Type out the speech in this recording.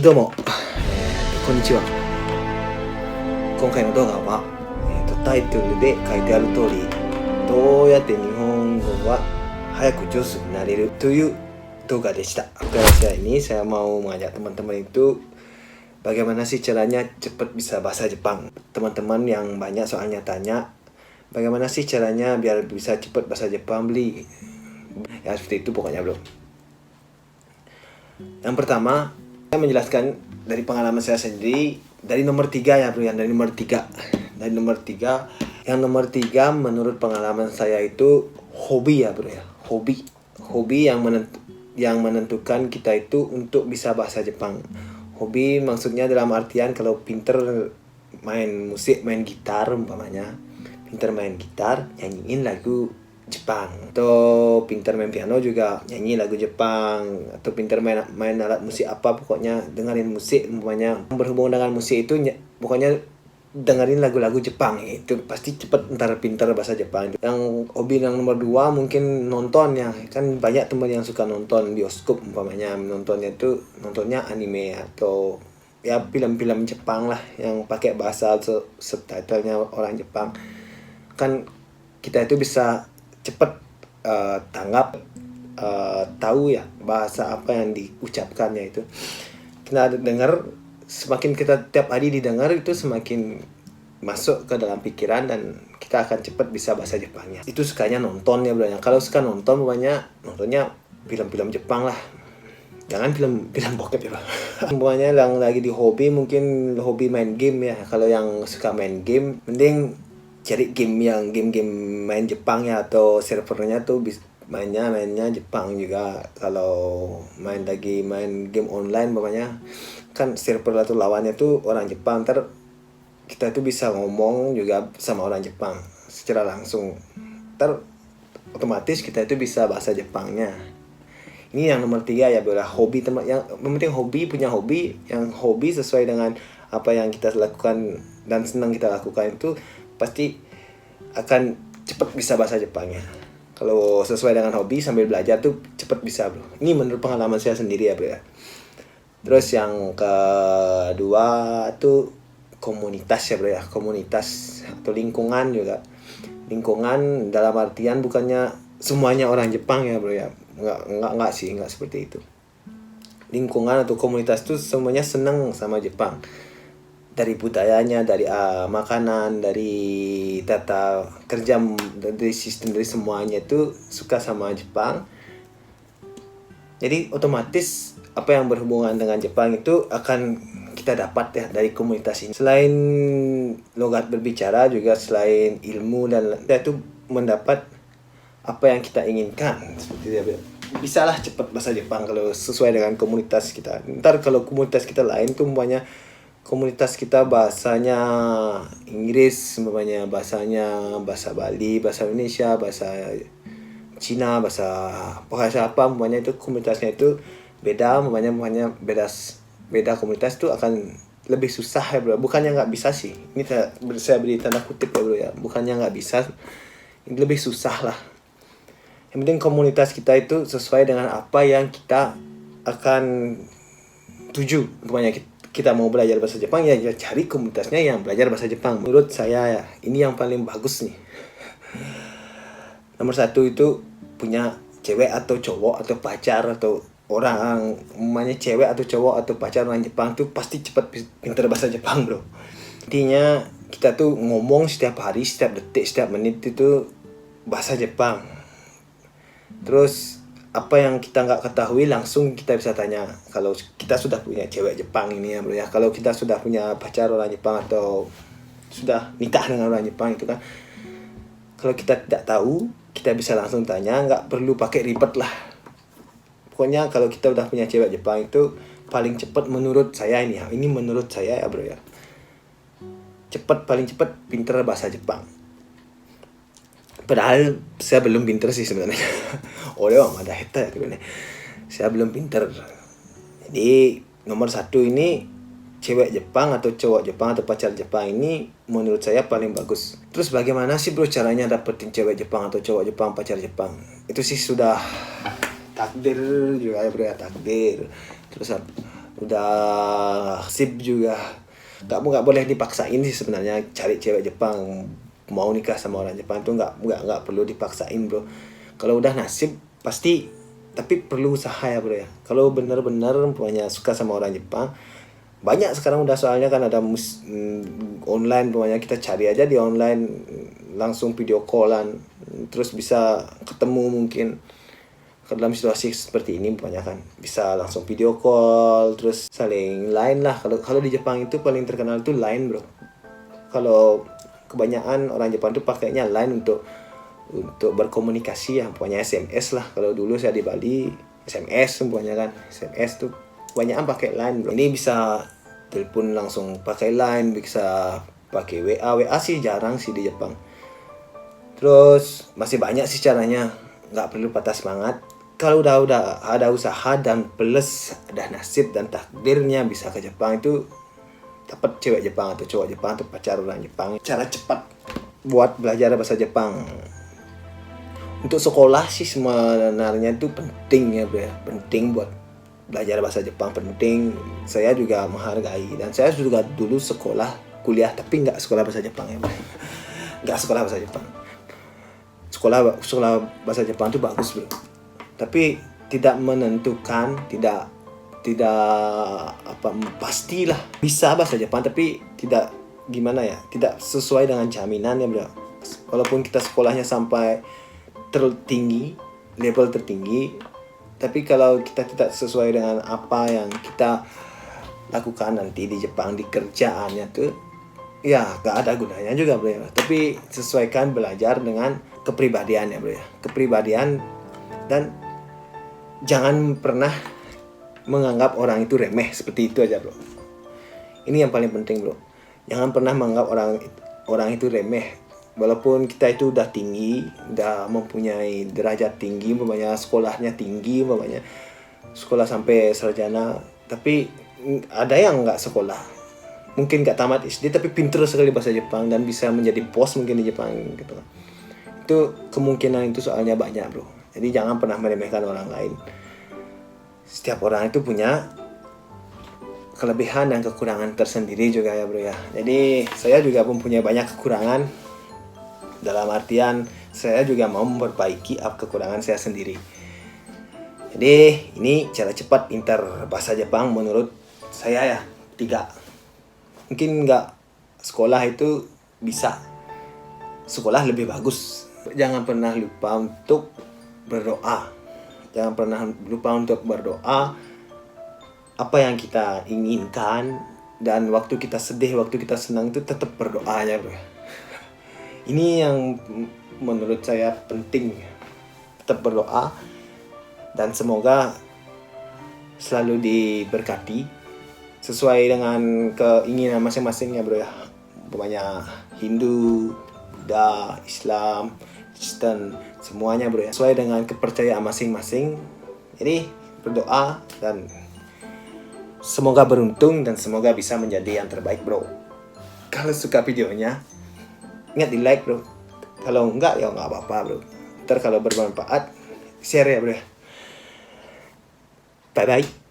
どうも、こんにちは。今回の動画は、タイトルで書いてある通り、どうやって日本語は早く上手になれるという動画でした。Kali ini saya mau mengajak teman-teman itu bagaimana sih caranya cepat bisa bahasa Jepang. Teman-teman yang banyak soalnya tanya, bagaimana sih caranya biar bisa cepat bahasa Jepang beli. Ya seperti itu pokoknya bro. Yang pertama, saya menjelaskan dari pengalaman saya sendiri dari nomor 3 ya bro, dari nomor 3. Yang nomor 3 menurut pengalaman saya itu hobi ya bro ya. Hobi yang menentukan kita itu untuk bisa bahasa Jepang. Hobi maksudnya dalam artian kalau pinter main musik, main gitar umpamanya. Pinter main gitar, nyanyiin lagu Jepang, atau pintar main piano juga nyanyi lagu Jepang, atau pintar main alat musik apa, pokoknya dengerin musik umpamanya berhubungan dengan musik itu pokoknya dengerin lagu-lagu Jepang, itu pasti cepet ntar pintar bahasa Jepang. Yang hobi yang nomor 2 mungkin nonton ya, kan banyak teman yang suka nonton bioskop umpamanya, nontonnya anime atau ya film-film Jepang lah yang pakai bahasa subtitlenya orang Jepang. Kan kita itu bisa cepat tanggap, tahu ya bahasa apa yang diucapkannya itu. Kita dengar, semakin kita tiap hari didengar itu semakin masuk ke dalam pikiran dan kita akan cepat bisa bahasa Jepangnya. Itu sukanya nonton ya bro. Kalau suka nonton nontonnya film-film Jepang lah. Jangan film bokep ya bro. Semuanya yang lagi di hobi, mungkin hobi main game ya. Kalau yang suka main game, mending cari game main Jepang ya, atau servernya tuh mainnya Jepang juga. Kalau main game online pokoknya kan server atau lawannya tuh orang Jepang, ntar kita tuh bisa ngomong juga sama orang Jepang secara langsung, ntar otomatis kita itu bisa bahasa Jepangnya. Ini yang nomor 3 ya, adalah hobi. Yang penting punya hobi, yang hobi sesuai dengan apa yang kita lakukan dan senang kita lakukan, itu pasti akan cepat bisa bahasa Jepangnya. Kalau sesuai dengan hobi sambil belajar tuh cepat bisa bro. Ini menurut pengalaman saya sendiri ya bro ya. Terus yang kedua tuh komunitas ya bro ya. Komunitas atau lingkungan juga. Lingkungan dalam artian bukannya semuanya orang Jepang ya bro ya. Enggak seperti itu. Lingkungan atau komunitas tuh semuanya senang sama Jepang. Dari budayanya, dari makanan, dari tata kerja, dari sistem, dari semuanya itu suka sama Jepang. Jadi otomatis apa yang berhubungan dengan Jepang itu akan kita dapat ya dari komunitas ini. Selain logat berbicara juga, selain ilmu, dan kita itu mendapat apa yang kita inginkan. Seperti itu. Bisalah cepat bahasa Jepang kalau sesuai dengan komunitas kita. Ntar kalau komunitas kita lain tuh umpamanya komunitas kita bahasanya Inggris, umpamanya bahasa Bali, bahasa Indonesia, bahasa Cina, bahasa apa, umpamanya itu komunitasnya itu beda, umpamanya beda komunitas itu akan lebih susah ya bro. Bukannya nggak bisa sih, ini saya beri tanda kutip ya bro ya, bukannya nggak bisa, ini lebih susah lah. Yang penting komunitas kita itu sesuai dengan apa yang kita akan tuju. Umpamanya kita mau belajar bahasa Jepang ya cari komunitasnya yang belajar bahasa Jepang. Menurut saya ya ini yang paling bagus nih. Nomor 1 itu punya cewek atau cowok atau pacar atau orang, namanya cewek atau cowok atau pacar orang Jepang tuh pasti cepat pintar bahasa Jepang bro. Intinya kita tuh ngomong setiap hari, setiap detik, setiap menit itu bahasa Jepang. Terus apa yang kita nggak ketahui langsung kita bisa tanya. Kalau kita sudah punya cewek Jepang ini ya bro ya, kalau kita sudah punya pacar orang Jepang atau sudah nikah dengan orang Jepang itu kan, kalau kita tidak tahu kita bisa langsung tanya, nggak perlu pakai ribet lah. Pokoknya kalau kita udah punya cewek Jepang itu paling cepat menurut saya ini menurut saya ya bro ya, paling cepat pinter bahasa Jepang. Padahal saya belum pinter sih sebenarnya. Ada heta ya, saya belum pinter. Jadi nomor 1 ini cewek Jepang atau cowok Jepang atau pacar Jepang ini menurut saya paling bagus. Terus bagaimana sih bro caranya dapetin cewek Jepang atau cowok Jepang, pacar Jepang? Itu sih sudah takdir juga ya bro ya, takdir. Terus udah sip juga. Nggak boleh dipaksain sih sebenarnya cari cewek Jepang. Mau nikah sama orang Jepang tuh nggak perlu dipaksain bro. Kalau udah nasib pasti, tapi perlu usaha ya bro ya. Kalau benar-benar punya suka sama orang Jepang, banyak sekarang udah, soalnya kan ada online, pokoknya kita cari aja di online, langsung video callan, terus bisa ketemu. Mungkin dalam situasi seperti ini banyak kan bisa langsung video call, terus saling line lah. Kalau di Jepang itu paling terkenal tuh line bro. Kalau kebanyakan orang Jepang tuh pakainya line untuk berkomunikasi ya, pokoknya SMS lah. Kalau dulu saya di Bali SMS semuanya kan, SMS tuh kebanyakan pakai line bro. Ini bisa telepon langsung pakai line, bisa pakai WA sih jarang sih di Jepang. Terus masih banyak sih caranya, nggak perlu patah semangat. Kalau udah ada usaha dan plus ada nasib dan takdirnya bisa ke Jepang, itu dapat cewek Jepang atau cowok Jepang atau pacar orang Jepang. Cara cepat buat belajar bahasa Jepang. Untuk sekolah sih sebenarnya itu penting ya bro, penting buat belajar bahasa Jepang, penting. Saya juga menghargai, dan saya juga dulu sekolah kuliah tapi nggak sekolah bahasa Jepang ya bro. Nggak sekolah bahasa Jepang. Sekolah bahasa Jepang itu bagus bro, tapi tidak menentukan, tidak pastilah bisa bahasa Jepang, tapi tidak gimana ya, tidak sesuai dengan jaminan ya bro. Walaupun kita sekolahnya sampai level tertinggi, tapi kalau kita tidak sesuai dengan apa yang kita lakukan nanti di Jepang, di kerjaannya tuh ya gak ada gunanya juga bro ya. Tapi sesuaikan belajar dengan kepribadian ya bro ya, kepribadian, dan jangan pernah menganggap orang itu remeh, seperti itu aja bro. Ini yang paling penting bro, jangan pernah menganggap orang itu remeh. Walaupun kita itu udah tinggi, udah mempunyai derajat tinggi, umpamanya sekolahnya tinggi, umpamanya sekolah sampai sarjana, tapi ada yang nggak sekolah, mungkin nggak tamat SD tapi pintar sekali bahasa Jepang dan bisa menjadi bos mungkin di Jepang gitu. Itu kemungkinan itu soalnya banyak bro. Jadi jangan pernah meremehkan orang lain. Setiap orang itu punya kelebihan dan kekurangan tersendiri juga ya bro ya. Jadi saya juga mempunyai banyak kekurangan, dalam artian saya juga mau memperbaiki kekurangan saya sendiri. Jadi ini cara cepat pintar bahasa Jepang menurut saya ya, 3. Mungkin nggak sekolah itu bisa, sekolah lebih bagus. Jangan pernah lupa untuk berdoa. Jangan pernah lupa untuk berdoa apa yang kita inginkan, dan waktu kita sedih, waktu kita senang itu tetap berdoa ya bro. Ini yang menurut saya penting, tetap berdoa, dan semoga selalu diberkati sesuai dengan keinginan masing-masing ya bro ya. Pokoknya Hindu, Buddha, Islam, Kristen, semuanya bro ya, sesuai dengan kepercayaan masing-masing. Jadi berdoa dan semoga beruntung dan semoga bisa menjadi yang terbaik bro. Kalau suka videonya, ingat di like bro. Kalau enggak ya nggak apa-apa bro. Ntar kalau bermanfaat, share ya bro. Bye bye.